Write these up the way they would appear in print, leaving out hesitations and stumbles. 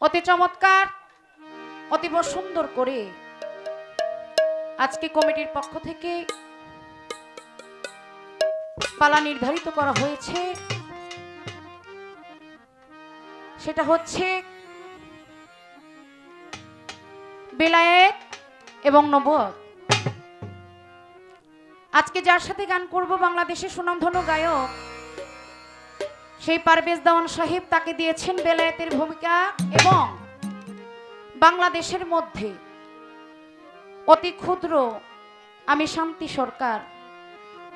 অতি চমৎকার অতীব সুন্দর করে আজকে কমিটির পক্ষ থেকে পালা নির্ধারিত করা হয়েছে। সেটা হচ্ছে বেলায়েত এবং নবুয়ত। আজকে যার সাথে গান করব বাংলাদেশের সুনামধন্য গায়ক সেই পারভেজ দেওয়ান সাহেব, তাকে দিয়েছেন বেলায়েতের ভূমিকা, এবং বাংলাদেশের মধ্যে অতি ক্ষুদ্র আমি শান্তি সরকার,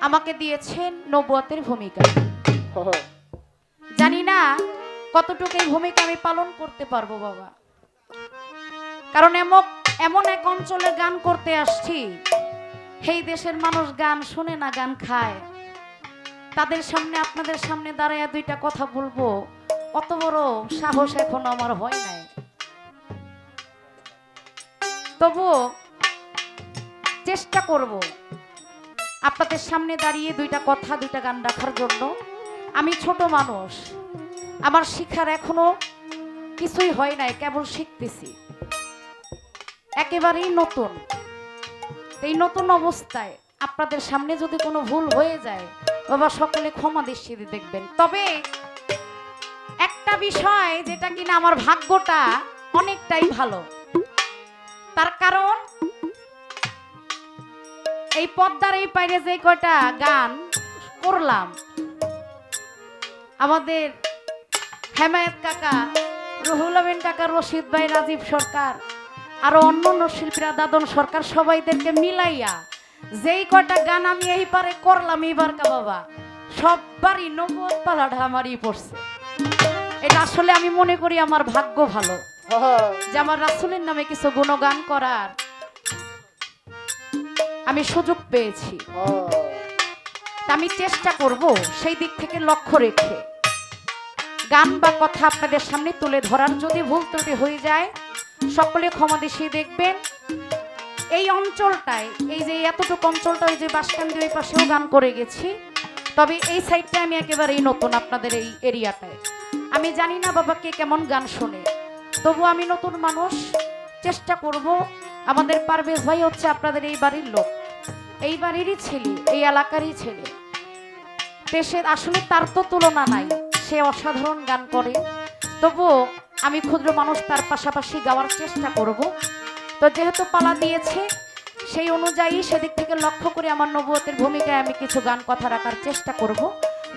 আমাকে দিয়েছেন নবুয়তের ভূমিকা। জানি না কতটুকু এই ভূমিকা আমি পালন করতে পারবো বাবা, কারণ এমন এক অঞ্চলে গান করতে আসছি, এই দেশের মানুষ গান শুনে না, গান খায়। তাদের সামনে আপনাদের সামনে দাঁড়ায় দুইটা কথা বলবো, অত বড় সাহস এখনো আমার হয় নাই। তবু চেষ্টা করব আপনাদের সামনে দাঁড়িয়ে দুইটা কথা, দুইটা গান রাখার জন্য। আমি ছোট মানুষ, আমার শিক্ষার এখনো কিছুই হয় নাই, কেবল শিখতেছি, একেবারেই নতুন। এই নতুন অবস্থায় আপনাদের সামনে যদি কোনো ভুল হয়ে যায় বাবা, সকলে ক্ষমা দৃষ্টিতে দেখবেন। তবে একটা বিষয় যেটা কিনা আমার ভাগ্যটা অনেকটাই ভালো, তার কারণ এই পদ্মার এই পাইরে যে কয়টা গান করলাম, আমাদের হেমায়েত কাকা, রুহুল আমিন কাকা, রশিদ ভাই, রাজীব সরকার, আরো অন্যান্য শিল্পীরা, দাদন সরকার, সবাইদেরকে মিলাইয়া যেই কয়টা গান আমি এই পারে করলাম এইবার কা বাবা, সববারই নবুয়ত পালাটা আমারই পড়ছে। এটা আসলে আমি মনে করি আমার ভাগ্য ভালো যে আমার রাসূলের নামে কিছু গুণগান করার আমি সুযোগ পেয়েছি। আমি চেষ্টা করব সেই দিক থেকে লক্ষ্য রেখে গান বা কথা আপনাদের সামনে তুলে ধরার। যদি ভুল ত্রুটি হয়ে যায় সকলে ক্ষমা দৃষ্টিতে দেখবেন। এই অঞ্চলটায়, এই যে এতটুকু অঞ্চলটা, ওই যে বাসকান্দি ওই পাশেও গান করে গেছি, তবে এই সাইডটা আমি একেবারেই নতুন আপনাদের এই এরিয়াটায়। আমি জানি না বাবা কে কেমন গান শোনে, তবু আমি নতুন মানুষ, চেষ্টা করব। আমাদের পারভেজ ভাই হচ্ছে আপনাদের এই বাড়ির লোক, এই বাড়িরই ছেলে, এই এলাকারই ছেলে। দেশের আসলে তার তো তুলনা নাই, সে অসাধারণ গান করে। তবুও আমি ক্ষুদ্র মানুষ, তার পাশাপাশি গাওয়ার চেষ্টা করব। তো যেহেতু পালা দিয়েছে সেই অনুযায়ী সেদিক থেকে লক্ষ্য করে আমার নবুয়তের ভূমিকায় আমি কিছু গান কথা রাখার চেষ্টা করব।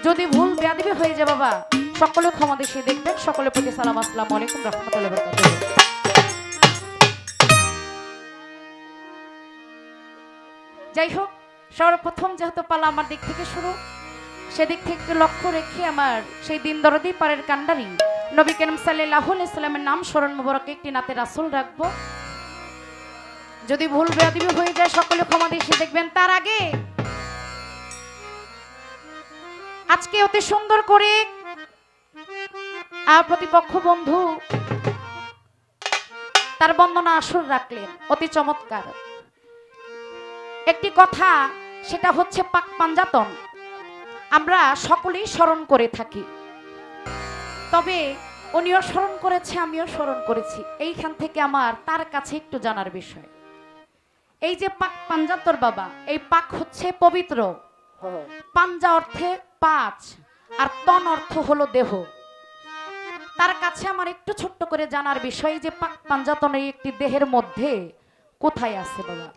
যদি ভুল বেয়াদবি হয়ে যায় বাবা, সকলে ক্ষমা দৃষ্টিতে দেখবেন। সকলের প্রতি সালাম, আসসালামু আলাইকুম রাহমাতুল্লাহি ওয়া বারাকাতুহু। যাই হোক, সর্বপ্রথম যেহেতু পালা আমার দিক থেকে শুরু, সেদিক থেকে লক্ষ্য রেখে আমার সেই দিন দরদি পারের কান্ডারি নবী করিম সাল্লাল্লাহু আলাইহি সাল্লামের নাম স্মরণ মোবারকে একটি নাতে রাসূল রাখবো। যদি ভুল বেয়াদবি হয়ে যায় সকলে ক্ষমা দৃষ্টিতে দেখবেন। তার আগে আজকে অতি সুন্দর করে প্রতিপক্ষ বন্ধু তার বন্দনা আসর রাখলেন, অতি চমৎকার একটি কথা। সেটা হচ্ছে পাক পাঞ্জাতন আমরা সকলেই স্মরণ করে থাকি, তবে উনিও স্মরণ করেছে, আমিও স্মরণ করেছি। এইখান থেকে আমার তার কাছে একটু জানার বিষয়, এই যে পাক পাঞ্জাতর বাবা, এই পাক হচ্ছে পবিত্র, পাঞ্জা অর্থে পাঁচ, আর তন অর্থ হলো দেহ। তার কাছে আমার একটু ছোট্ট করে জানার বিষয় যে পাক পাঞ্জাতন এই একটি দেহের মধ্যে কোথায় আছে বাবা,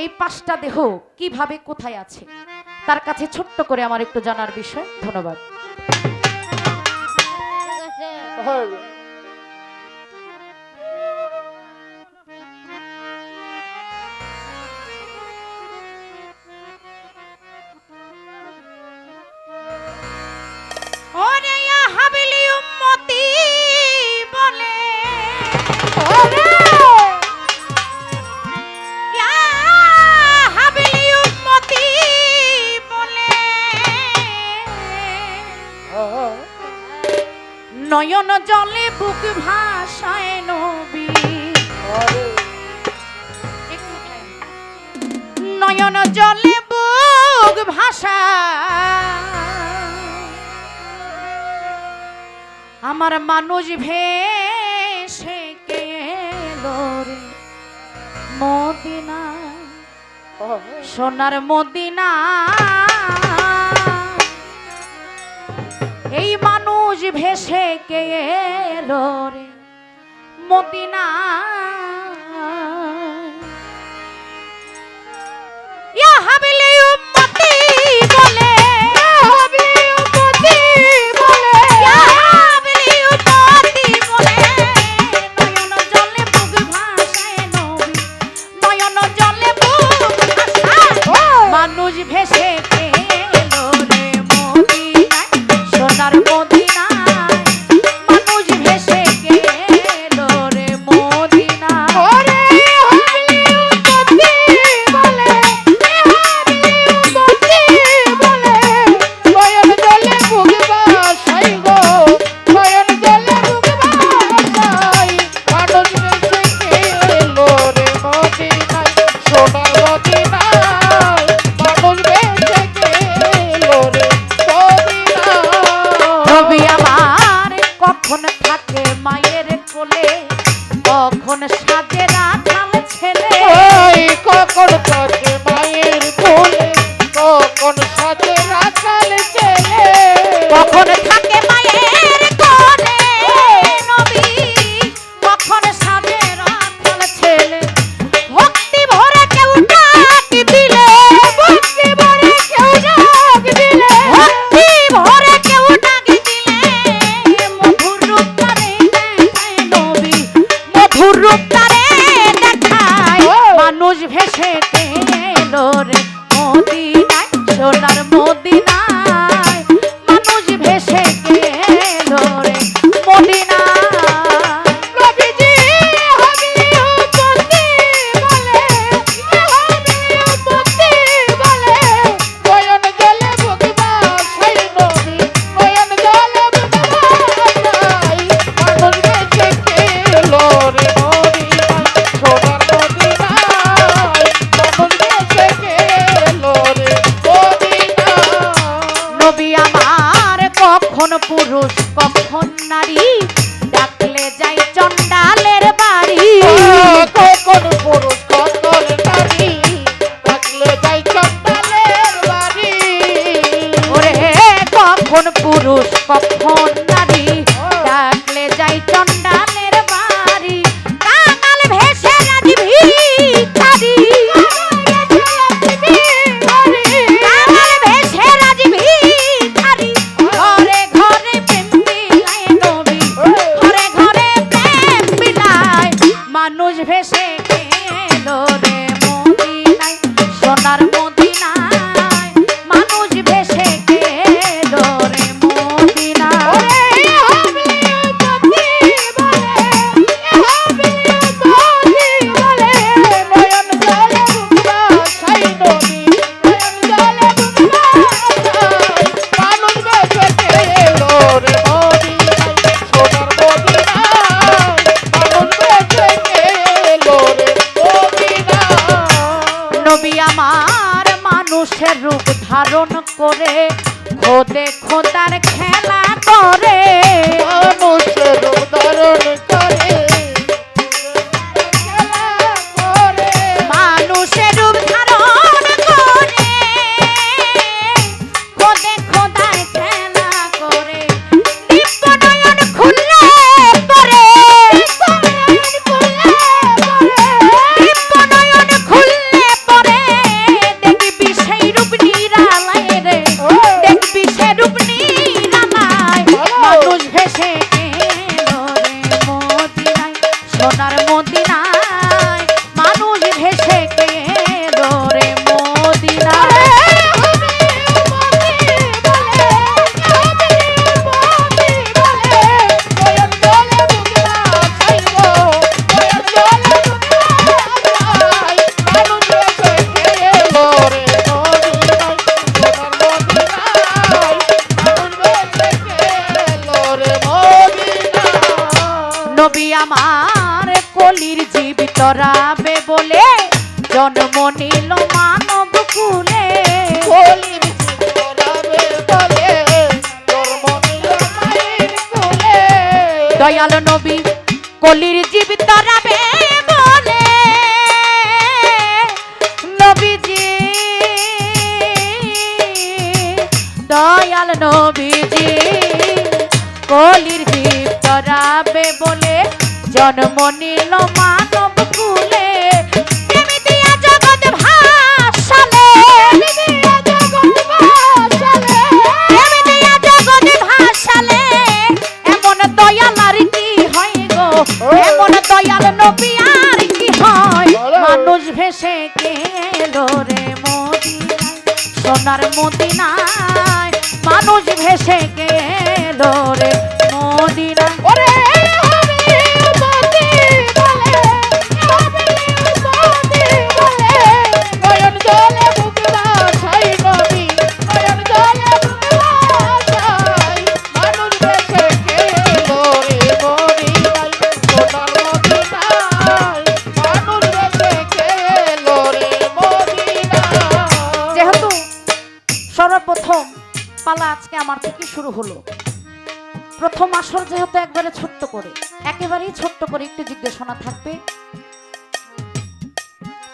এই পাঁচটা দেহ কিভাবে কোথায় আছে, তার কাছে ছোট্ট করে আমার একটু জানার বিষয়। ধন্যবাদ। ওরে ইয়া হাবিলি উম্মতি বলে, ওরে ইয়া হাবিলি উম্মতি বলে, নয়ন জলে বুক ভাসায় নবী, নয়ন জলে বুক ভাসায় আমার মানুষ ভে ভেসে কে এলো রে মদিনায়, সোনার মদিনা। এই মানুষ ভেসে কে এলো রে মদিনা। ইয়া হাবিলি উম্মতি বলে, ইয়া হাবিলি উম্মতি বলে, ইয়া হাবিলি উম্মতি বলে, নয়ন জলে বুক ভাসায় নবী, নয়ন জলে বুক ভাসায়। মানুষ ভেসে কে এলো রে মদিনায়, সোনার মদিনায়। মানুষ ভেসে কে এলো রে মদিনায়। ওরে হাবিলি উম্মতি বলে, ইয়া হাবিলি উম্মতি বলে, নয়ন জলে বুক ভাসায় গো, নয়ন জলে বুক ভাসায়। মানুষ ভেসে কে এলো রে মদিনায়, সোনার মদিনায়। মানুষ ভেসে কে এলো রে মদিনায়। নবী আমার কখন থাকে মায়ের কোলে, কখন সাজে রাখাল ছেলে। ওই কখন থাকে মায়ের কোলে, কখন সাথে রাখাল ছেলে। কখন থাকে মায়ের কোলে নবী, কখন সাজে রাখাল ছেলে। ভক্তি ভরে কেউ ডাক দিলে, ভক্তি ভরে কেউ ডাক দিলে, ভক্তি ভরে কেউ ডাক দিলে, মধুর রূপ তারে দেখায় নবী, মধুর রূপ তারে দেখায়। মানুষ ভেসে কে এলো রে মদিনায়, সোনার মদিনায়। মানুষ ভেসে কে এলো রে মদিনায়। নবীজি হাবিলি উম্মতি বলে, ইয়া হাবিলি উম্মতি বলে, নয়ন জলে বুক ভাসায় নবী, নয়ন জলে বুক ভাসায়। মানুষ ভেসে কে এলো রে মদিনায়, সোনার মদিনায়। মানুষ ভেসে কে এলো রে মদিনায়। নবী আমার কখন পুরুষ কখন নারী, ডাকলে যাই চন্ডালের বাড়ি। কখন পুরুষ কখন নারী, থাকলে যাই চন্ডালের বাড়ি। ওরে কখন পুরুষ কখন নারী, ডাকলে যাই চন্ডালের বাড়ি। কাঙাল ভেসে রাজি ভিখারি, কাঙাল ভেসে রাজি ভিখারি। ঘরে ঘরে প্রেম বিলায় নবী, ঘরে ঘরে প্রেম বিলায়। মানুষ ভেসে কে এলো রে মদিনায়, সোনার মদিনায়। মানুষ ভেসে কে এলো রে মদিনায়। ওরে হাবিলি উম্মতি বলে, ইয়া হাবিলি উম্মতি বলে, নয়ন জলে বুক ভাসায় নবী, নয়ন জলে বুক ভাসায়। মানুষ ভেসে কে এলো রে মদিনায়, সোনার মদিনায়। মানুষ ভেসে কে এলো রে মদিনায়। নবী আমার মানুষের রূপ ধারণ করে, খোদে খোদার খেলা করে। মানুষের উদাহরণ করে, খেলা করে। মানুষের রূপ ধারণ করে, খোদে খোদার খেলা করে। দিব্য নয়ন খুললে পরে, দিব্য নয়ন খুললে পরে, দেখবি সেই রূপ নিরালায় রে, দেখবি সে রূপ নিরালায়। মানুষ ভেসে কে এলো রে মদিনায়, সোনার মদিনায়। মানুষ ভেসে কে এলো রে মদিনায়। নবী আমার কলির জীবিত রাবে বলে, জন্ম নিল মানব কুলে। দয়াল নবী কলির জীব তরাবে বলে নবীজি দয়াল নবীজি কলির জীব তরাবে বলে জন্ম নিল মানব কুলে প্রেমে দিয়া জগৎ ভাসালে প্রেমে দিয়া জগৎ ভাসালে এমন দয়াল আর কি হয় গো এমন দয়াল নবী আর কি হয় মানুষ ভেসে গেল রে মদিনায় সোনার মদিনায় মানুষ ভেসে গেল রে মদিনায় ওরে সর্বপ্রথম পালা আজকে আমার থেকে শুরু হলো প্রথম আসর যেহেতু একবারে ছোট্ট করে একেবারেই ছোট্ট করে একটু জিজ্ঞাসা থাকবে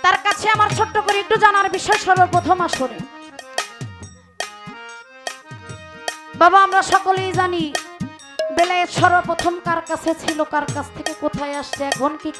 তার কাছে আমার ছোট্ট করে একটু জানার বিষয় সর্বপ্রথম আসরে বাবা আমরা সকলেই জানি বেলায়েত সর্বপ্রথম কার কাছে ছিল কার কাছ থেকে কোথায় আসছে এখন কি